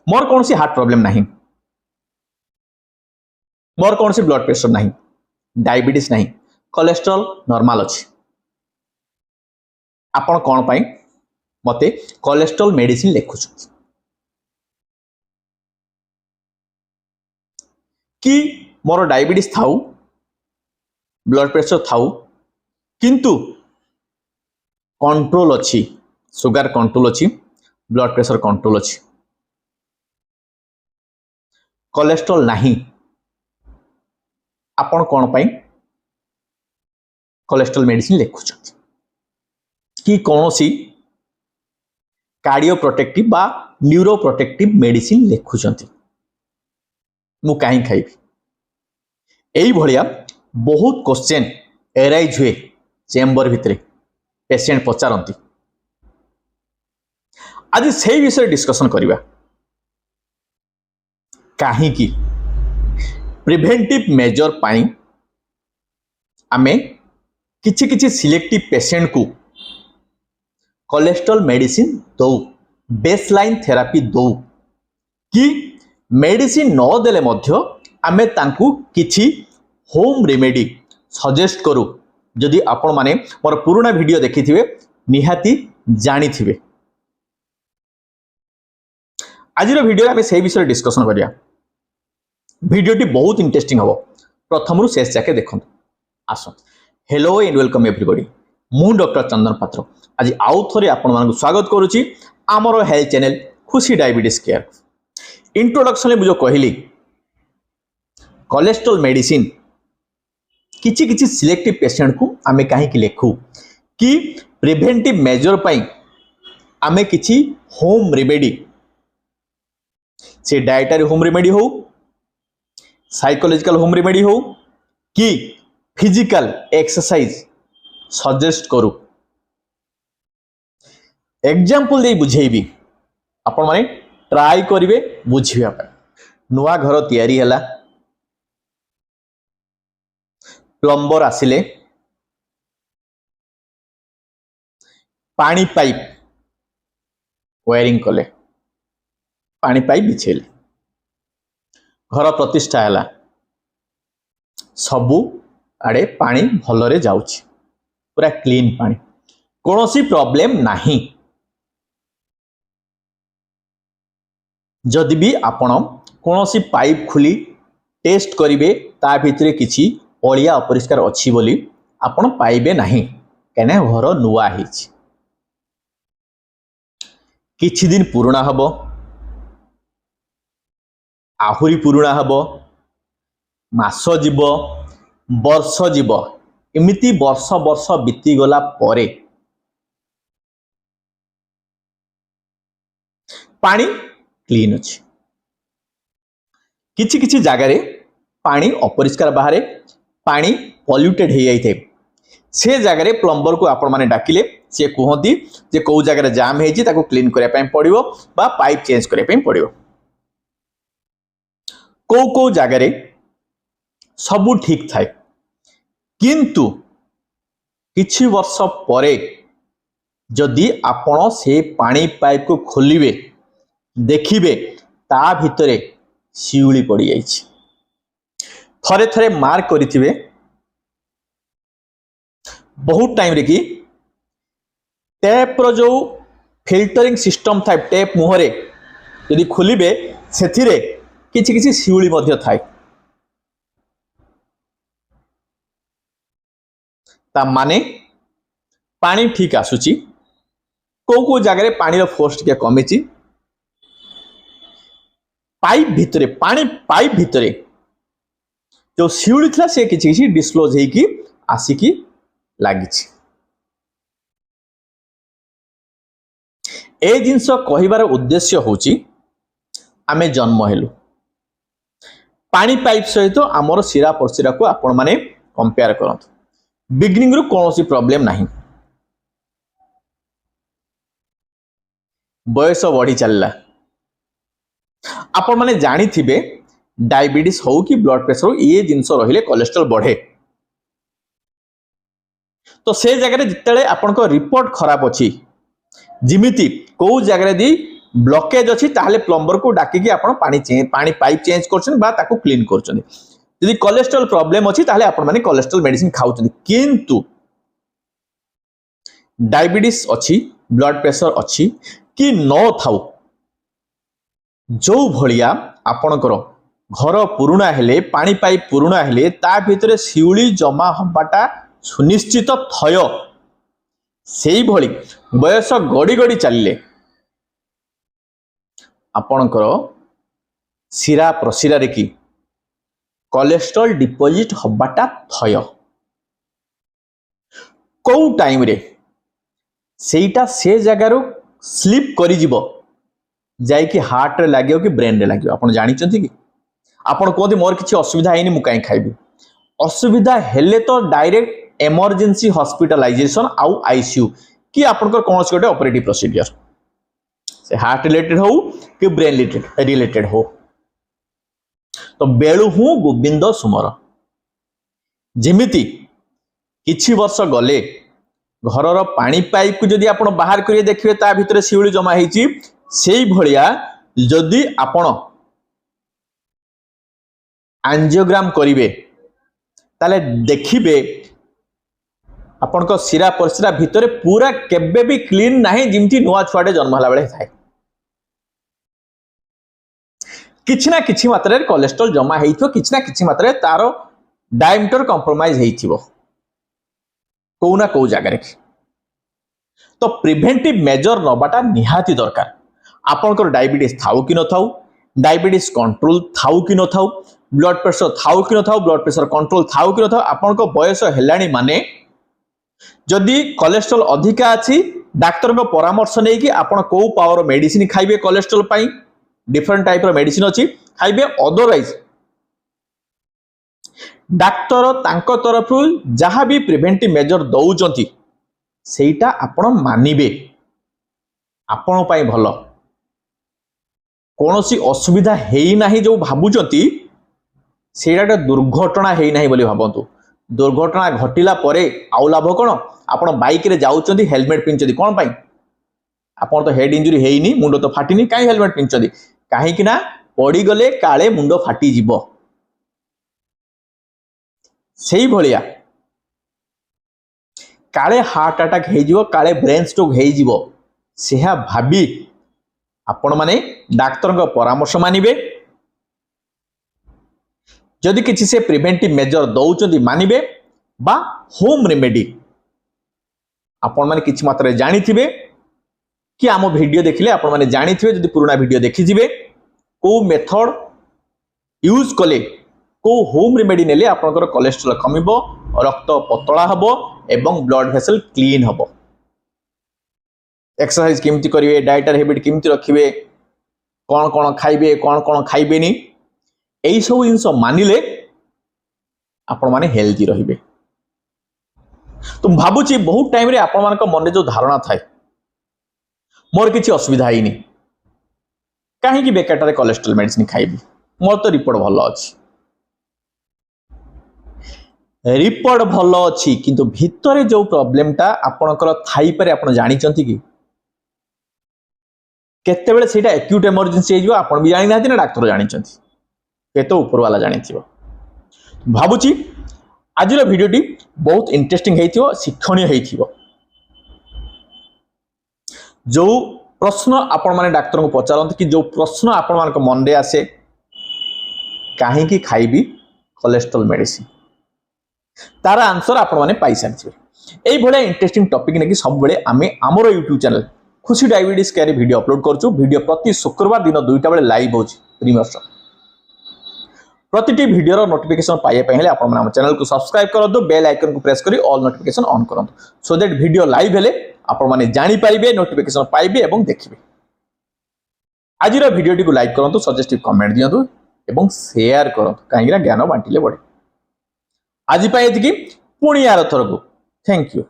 मोर कौन सी heart problem नहीं, मोर कौन सी ब्लड प्रेशर नहीं, डायबिटीज नहीं, कोलेस्ट्रॉल नॉर्मल अच्छी, आपण कौन पाई मते कोलेस्ट्रॉल मेडिसिन लिखुछ कि मोर डायबिटीज थाउ ब्लड प्रेशर थाउ किंतु कंट्रोल अच्छी, सुगर कंट्रोल अच्छी, ब्लड प्रेशर कंट्रोल अच्छी, कोलेस्ट्रॉल नहीं, आपण कौन पाई कोलेस्ट्रॉल मेडिसिन लिखुछ कि कौन सी कार्डियो प्रोटेक्टिव बा न्यूरो प्रोटेक्टिव मेडिसिन लिखुचंती मु कहीं खाइबी। एई भलिया बहुत क्वेश्चन एराइज हुए चेम्बर भितरे पेशेंट पचारती। आज से विषय डिस्कशन करिबा कहीं प्रिवेंटिव मेजर पाई आमे किछि किछि सिलेक्टिव पेशेंट को कोलेस्ट्रॉल मेडिसिन दो, बेसलाइन थेरापी दो कि मेडिसिन न देले मध्य आमे तांकु किछि होम रेमेडी सजेस्ट करू। जदि आपण माने मोर पुराना वीडियो देखिथिबे निहाती जानी थिबे। आजिर वीडियो आमे से विषय डिस्कशन करिया। वीडियोटी बहुत इंटरेस्टिंग हबो, प्रथमरु शेष जाके देखंतु। आसो हेलो एंड वेलकम एवरीबॉडी, मु डॉक्टर चंदन पात्र आज आउ थरे आपण मानकु स्वागत करूची आमरो health channel Khushi diabetes care. Introduction में जो कहली कोलेस्ट्रॉल मेडिसिन किछि किछि सिलेक्टिव पेशेंट को आमे काहे लेखु कि प्रिवेंटिव मेजर पाई आमे किछि होम रेमेडी, से डायटरी होम रेमेडी हो, साइकोलॉजिकल होम रेमेडी हो कि फिजिकल एक्सरसाइज सजेस्ट करू। एग्जांपल दे बुझेबी आपण माने ट्राई करिवे बुझिबा पे। नुआ घर तैयारी हला, प्लम्बर आसिले, पानी पाइप वायरिंग कले, पानी पाइप बिछेले, घर प्रतिष्ठा हला, सबु आड़े पानी भलरे जाउछि, पूरा क्लीन पानी, कोनोसी प्रॉब्लम नाही। जदि भी आपण कोनोसी पाइप खुली टेस्ट करिवे ता भितरे किछि ओलिया अपरिष्कार अछि बोली आपण पाइबे नाही, केने घर नुआ हिछि। किछि दिन पुराना हबो, आहुरी पुराना हबो, मास जीव, वर्ष जीव, एमिति वर्ष वर्ष बीती गला परे पानी क्लीन अछि। किछि किछि जागारे पानी अपरिष्कार बाहरे, पानी पॉल्यूटेड हो जाइए, से जगह प्लम्बर को आपण माने डाकिले से कहती जे कौ जगह जाम होती ताको क्लीन करने पड़ो बा पाइप चेंज करने पड़ो। कौ कौ जगह सबू ठीक थाए किंतु किछि वर्ष परे जदि आपण से पानी पाइप को खोलिबे देखिबे ता भितरे शिउली पड़ी जाइछि। थरे थरे मार्क करिथिबे बहुत टाइम रे कि टैप रो जो फिल्टरिंग सिस्टम था टैप मुहरे यदि खोलिबे सेथिरे किछि किछि शिउली मध्य थाए। ता माने पानी ठीक आसुची, को को जगह पानी रो फोर्स के कमिची, पाइप भितरे पानी पाइप भितरे जो शिउली था से किछि किछि डिस्क्लोज हेकी आसिकी लागिछि। ए जिंस कहिबार उद्देश्य होची आमे जन्म हेलु पानी पाइप सहित आमर शिरा प्रशिरा को आपण माने कंपेयर करंतु। बिगिनिंग रु कोनोसी प्रॉब्लम नाही, बयस बढ़ी चलला, आपण माने जानी थिबे डायबिटीज हो कि ब्लड प्रेशर हो ये जिनस रहिले कोलेस्ट्रॉल बढ़े। तो से जगह जिते आपण को रिपोर्ट खराब अच्छी जिमिति को जगह दी ब्लॉकेज अच्छी ताहले प्लम्बर को डाकिकी आपण पानी पाइप चेंज करछन बा ताको क्लीन करछन यदि कोलेस्ट्रॉल प्रॉब्लम अच्छी ताहले आपण माने कोलेस्ट्रॉल मेडिसिन खाउछन किंतु डायबिटीज अच्छी ब्लड प्रेशर अच्छी कि न थाउ जो भलिया आपणकर घर पुराणा हेले पानी पाइप पुराणा हेले ता भितरे शिउली जमा हबाटा सुनिश्चित थय सेही भली बयस गड़ी गड़ी चलिले आपणकर शिरा प्रशिरा रे की कोलेस्ट्रॉल डिपोजिट हबाटा थय को टाइम रे सेटा से जगार स्लीप करि जिवो जाई कि हार्ट रे लागियो कि ब्रेन रे लागियो आपण जानि चंती कि आपण कहते मोर किसी असुविधा है नहीं मुझे खाइबी असुविधा हेले तो डायरेक्ट इमरजेंसी हॉस्पिटलाइजेशन आउ आईसीयू कि आपनकर कौन से गोटे ऑपरेटिव प्रोसीजर से हार्ट रिलेटेड हो कि ब्रेन रिलेटेड हो तो बेलु हूँ गोविंद सुमर जेमिति किछि वर्ष गले घरर पानी पाइप को जदि आपण बाहर करिए देखिए ता भितर शिउली जमा हेची सेही भलिया जदि आपण एंजियोग्राम करिवे ताले देखिबे आपण को शिरा परशिरा भितरे पूरा केबे भी क्लीन नाही जिमती नुआ छुआटे जन्म हला बेले थाए किछि ना किछि मात्रा रे कोलेस्ट्रॉल जमा हेइथो किछि ना किछि मात्रा रे तारो डायमीटर कंप्रोमाइज हेइथिबो को ना को जगह रे तो प्रिवेंटिव मेजर नबाटा निहाती दरकार आपनकर डायबिटीज थाउ कि न थाउ डायबिटीज कंट्रोल थाउ कि न थाउ ब्लड प्रेशर थाउ कि न थाउ ब्लड प्रेशर कंट्रोल थाउ कि न थाउ आपन को बयस हेलाणी माने जदि कोलेस्ट्रॉल अधिका अछि डाक्टर को परामर्श नै कि आपन को पावर मेडिसिन खाइबे कोलेस्ट्रॉल पई डिफरेंट टाइप रो मेडिसिन अछि खाइबे अदरवाइज डाक्टर तांको तरफ जहां भी प्रिवेंटिव मेजर दउचंती सेटा आपन मानिबे आपन पई भलो कोनोसी असुविधा हेई नाही जो भाबुचंती सेटा दुर्घटना हेई नाही बोली भाबंतु दुर्घटना घटिला परे आउ लाभ कोन आपण बाइक रे जाउचंती हेलमेट पिनचंती कोन पई आपण तो हेड इंजरी हेईनी मुंडो तो फाटिनी काई हेलमेट पिनचंती काहे कि ना पड़ी गले काले मुंडो फाटी जिवो सेही भलिया काले हार्ट अटैक हेई जिवो काले ब्रेन स्ट्रोक हेई जिवो सेहा भाबी आपण माने डाक्टर को परामर्श मानिबे जदि किसी से प्रिवेंटिव मेजर दउचंती मानिबे बा होम रेमेडी आपण माने किछि मात्रा जानिथिबे कि आम वीडियो देखिले आपण माने जानिथिबे जदि पुराना वीडियो देखि जिवे को मेथड यूज कले को होम रेमेडी नेले आपनकर कोलेस्ट्रॉल कमिबो रक्त पतला हबो एवं ब्लड वेसल क्लीन हबो एक्सरसाइज केमती करिवे डाइटर हैबिट केमती रखिवे कौन कौन खाइबे कौन खाइबेनी एई सब जिंस मानिले आपण माने हेल्दी रहिबे तो भाबुची बहुत टाइम रे आपण मानक मन जो धारणा थाए मोर किछि असुविधा हैनी काहे कि बेकाटारे कोलेस्ट्रॉल मेडिसिन खाइबी मोर तो रिपोर्ट भलो अछि रिपोर्ट भलो अछि किंतु भितरे जो प्रॉब्लमटा आपणकर थाई पारे आपण जानि चंती कि केते बेले सेटा एक्यूट इमरजेंसी हेजिबो आपण भी जानि नाथि ना डाक्टर जानि चंती केतो ऊपर वाला जानि थिबो भाबुची आजिर वीडियोटी बहुत इंटरेस्टिंग हेइथिबो शिक्षणीय हेइथिबो जो प्रश्न आपण माने डाक्टर को पचारंत कि जो प्रश्न आपण मान को मन रे आसे काहे कि खाइबी कोलेस्ट्रॉल मेडिसिन तार आंसर आपण माने पाई सारथिबे एई भले इंटरेस्टिंग टॉपिक ने कि सब बेले आमे हमरो YouTube channel Khushi diabetes care video upload करछु वीडियो प्रति शुक्रवार दिन 2टा बेले लाइव होछि प्रीमियर प्रतिटी वीडियो रो नोटिफिकेशन पाए पहले आपण माने हम चैनल को सब्सक्राइब करदो बेल आइकन को प्रेस करी ऑल नोटिफिकेशन ऑन करंतु सो दैट वीडियो लाइव हेले आपण माने जानि पाइबे नोटिफिकेशन पाइबे एवं देखिबे आजिर वीडियोटी को लाइक करंतु सजेस्टिव कमेंट दियंतु एवं शेयर करंतु काहेकि ज्ञान बांटिले बढे आज पाए एतिकी पुणी आर थरको थैंक यू।